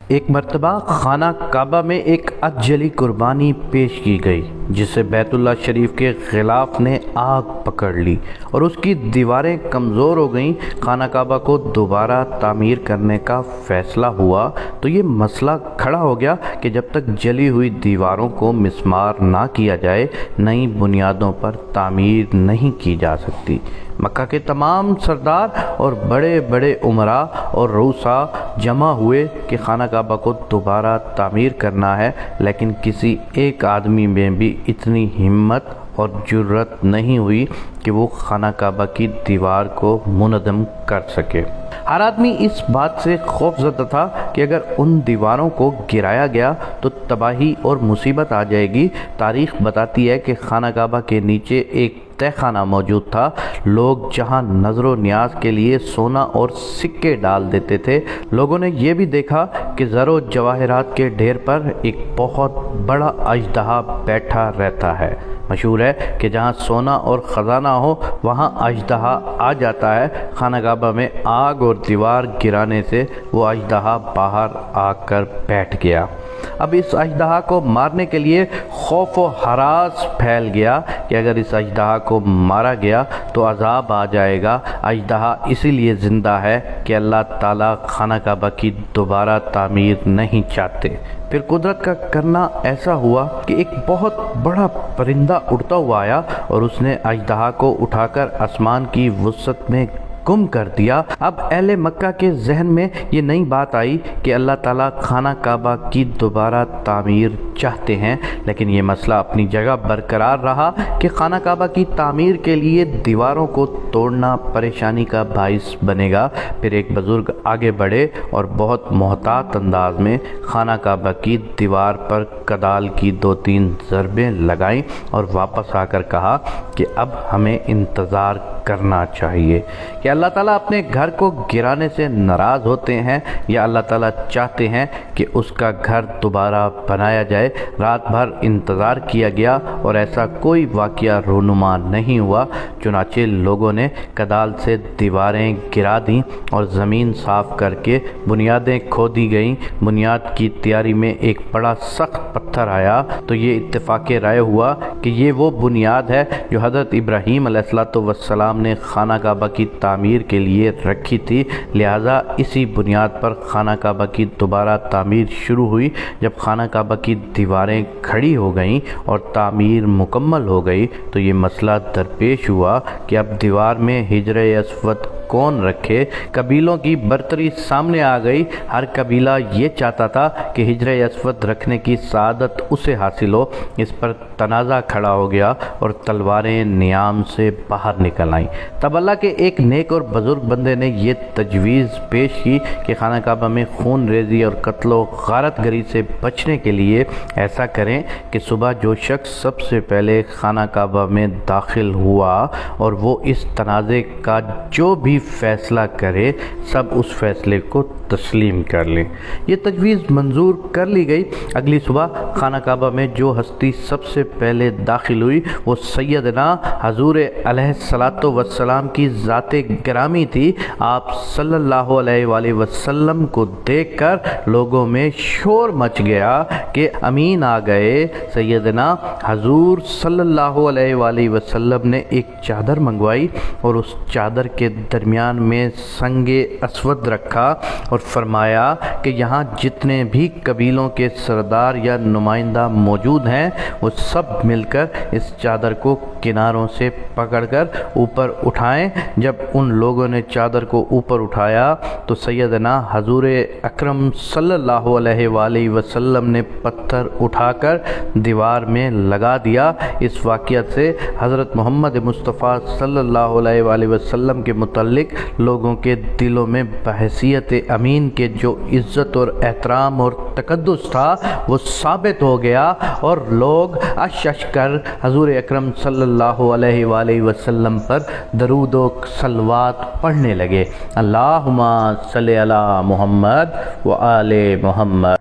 ایک مرتبہ خانہ کعبہ میں ایک اجلی قربانی پیش کی گئی جسے بیت اللہ شریف کے غلاف نے آگ پکڑ لی اور اس کی دیواریں کمزور ہو گئیں۔ خانہ کعبہ کو دوبارہ تعمیر کرنے کا فیصلہ ہوا تو یہ مسئلہ کھڑا ہو گیا کہ جب تک جلی ہوئی دیواروں کو مسمار نہ کیا جائے نئی بنیادوں پر تعمیر نہیں کی جا سکتی۔ مکہ کے تمام سردار اور بڑے بڑے امراء اور رؤساء جمع ہوئے کہ خانہ کعبہ کو دوبارہ تعمیر کرنا ہے، لیکن کسی ایک آدمی میں بھی اتنی ہمت اور جرأت نہیں ہوئی کہ وہ خانہ کعبہ کی دیوار کو منہدم کر سکے۔ ہر آدمی اس بات سے خوف زدہ تھا کہ اگر ان دیواروں کو گرایا گیا تو تباہی اور مصیبت آ جائے گی۔ تاریخ بتاتی ہے کہ خانہ کعبہ کے نیچے ایک تہہ خانہ موجود تھا، لوگ جہاں نظر و نیاز کے لیے سونا اور سکے ڈال دیتے تھے۔ لوگوں نے یہ بھی دیکھا کہ زر و جواہرات کے ڈھیر پر ایک بہت بڑا اژدہا بیٹھا رہتا ہے۔ مشہور ہے کہ جہاں سونا اور خزانہ ہو وہاں اژدہا آ جاتا ہے۔ خانہ کعبہ میں آگ اور دیوار گرانے سے وہ اژدہا باہر آ کر بیٹھ گیا۔ اب اس اژدہا کو مارنے کے لیے خوف و ہراس پھیل گیا کہ اگر اس اژدہا کو مارا گیا تو عذاب آ جائے گا۔ اژدہا اسی لیے زندہ ہے کہ اللہ تعالیٰ خانہ کعبہ کی دوبارہ تعمیر نہیں چاہتے۔ پھر قدرت کا کرنا ایسا ہوا کہ ایک بہت بڑا پرندہ اڑتا ہوا آیا اور اس نے اژدہا کو اٹھا کر آسمان کی وسعت میں گم کر دیا۔ اب اہل مکہ کے ذہن میں یہ نئی بات آئی کہ اللہ تعالیٰ خانہ کعبہ کی دوبارہ تعمیر چاہتے ہیں، لیکن یہ مسئلہ اپنی جگہ برقرار رہا کہ خانہ کعبہ کی تعمیر کے لیے دیواروں کو توڑنا پریشانی کا باعث بنے گا۔ پھر ایک بزرگ آگے بڑھے اور بہت محتاط انداز میں خانہ کعبہ کی دیوار پر کدال کی 2-3 ضربیں لگائیں اور واپس آ کر کہا کہ اب ہمیں انتظار کرنا چاہیے کہ اللہ تعالیٰ اپنے گھر کو گرانے سے ناراض ہوتے ہیں یا اللہ تعالیٰ چاہتے ہیں کہ اس کا گھر دوبارہ بنایا جائے۔ رات بھر انتظار کیا گیا اور ایسا کوئی واقعہ رونما نہیں ہوا۔ چنانچہ لوگوں نے کدال سے دیواریں گرا دیں اور زمین صاف کر کے بنیادیں کھودی گئیں۔ بنیاد کی تیاری میں ایک بڑا سخت پتھر آیا تو یہ اتفاق رائے ہوا کہ یہ وہ بنیاد ہے جو حضرت ابراہیم علیہ السلام نے خانہ کعبہ کی تعمیر کے لیے رکھی تھی، لہٰذا اسی بنیاد پر خانہ کعبہ کی دوبارہ تعمیر شروع ہوئی۔ جب خانہ کعبہ کی دیواریں کھڑی ہو گئیں اور تعمیر مکمل ہو گئی تو یہ مسئلہ درپیش ہوا کہ اب دیوار میں حجر اسود کون رکھے۔ قبیلوں کی برتری سامنے آ گئی۔ ہر قبیلہ یہ چاہتا تھا کہ حجر اسود رکھنے کی سعادت اسے حاصل ہو۔ اس پر تنازع کھڑا ہو گیا اور تلواریں نیام سے باہر نکل آئیں۔ تب اللہ کے ایک نیک اور بزرگ بندے نے یہ تجویز پیش کی کہ خانہ کعبہ میں خون ریزی اور قتل و غارت گری سے بچنے کے لیے ایسا کریں کہ صبح جو شخص سب سے پہلے خانہ کعبہ میں داخل ہوا اور وہ اس تنازع کا جو بھی فیصلہ کرے سب اس فیصلے کو تسلیم کر لیں۔ یہ تجویز منظور کر لی گئی۔ اگلی صبح خانہ کعبہ میں جو ہستی سب سے پہلے داخل ہوئی وہ سیدنا حضور علیہ السلام کی ذات گرامی تھی۔ آپ صلی اللہ علیہ وآلہ وسلم کو دیکھ کر لوگوں میں شور مچ گیا کہ امین آ گئے۔ سیدنا حضور صلی اللہ علیہ وآلہ وسلم نے ایک چادر منگوائی اور اس چادر کے درمیان میں سنگ اسود رکھا اور فرمایا کہ یہاں جتنے بھی قبیلوں کے سردار یا نمائندہ موجود ہیں وہ سب مل کر اس چادر کو کناروں سے پکڑ کر اوپر اٹھائیں۔ جب ان لوگوں نے چادر کو اوپر اٹھایا تو سیدنا حضور اکرم صلی اللہ علیہ وآلہ وسلم نے پتھر اٹھا کر دیوار میں لگا دیا۔ اس واقعہ سے حضرت محمد مصطفیٰ صلی اللہ علیہ وآلہ وسلم کے متعلق لوگوں کے دلوں میں بحیثیت امین کے جو عزت اور احترام اور تقدس تھا وہ ثابت ہو گیا اور لوگ اش کر حضور اکرم صلی اللہ علیہ وآلہ وسلم پر درود و صلوات پڑھنے لگے۔ اللہم صلی علی محمد و آل محمد۔